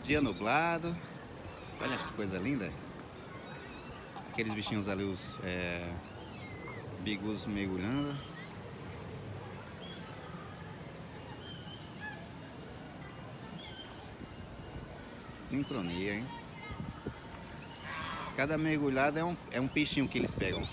Dia nublado. Olha que coisa linda. Aqueles bichinhos ali, os bigus mergulhando. Sincronia, hein? Cada mergulhada é um peixinho que eles pegam.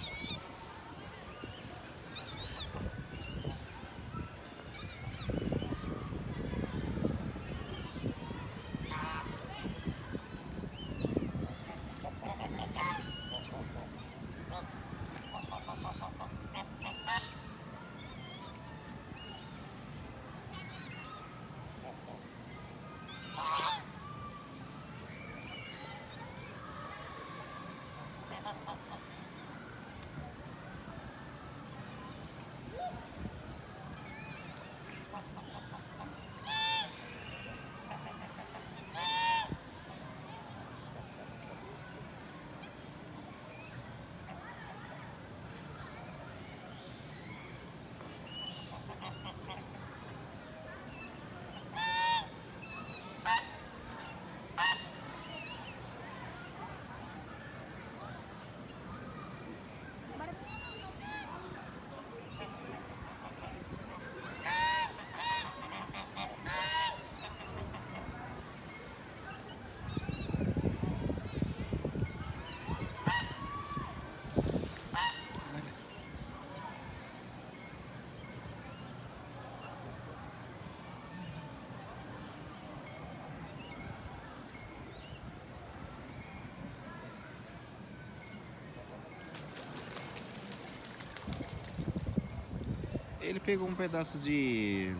Ele pegou um pedaço de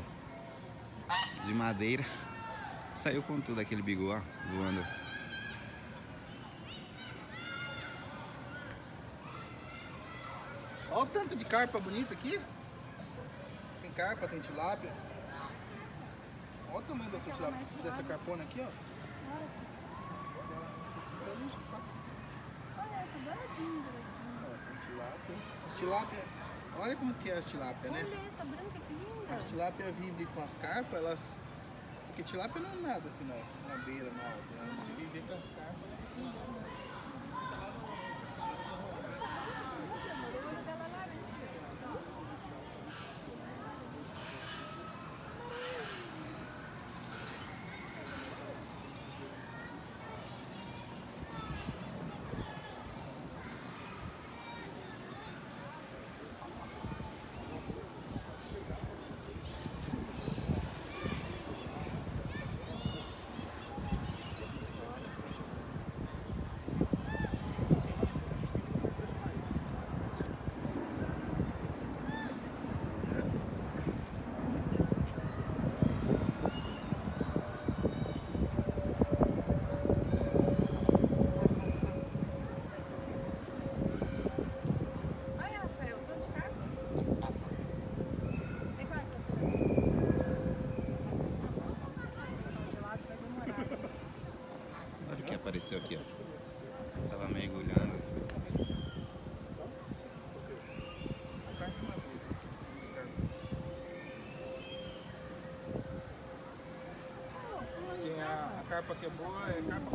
madeira, saiu com tudo aquele bigu, ó, voando. Olha o tanto de carpa bonita aqui. Tem carpa, tem tilápia. Olha o tamanho dessa tilápia, dessa carpona aqui, ó. Pra gente tá. Olha essa douradinha. Tem tilápia. As tilápia, olha como que é as tilápia, né? Olha essa branca que linda. As tilápia vivem com as carpas, elas... Porque tilápia não é nada assim na beira, na alta. Elas vivem com as carpas. Olha o que apareceu aqui, ó. Tava mergulhando. A carpa que é boa é carpa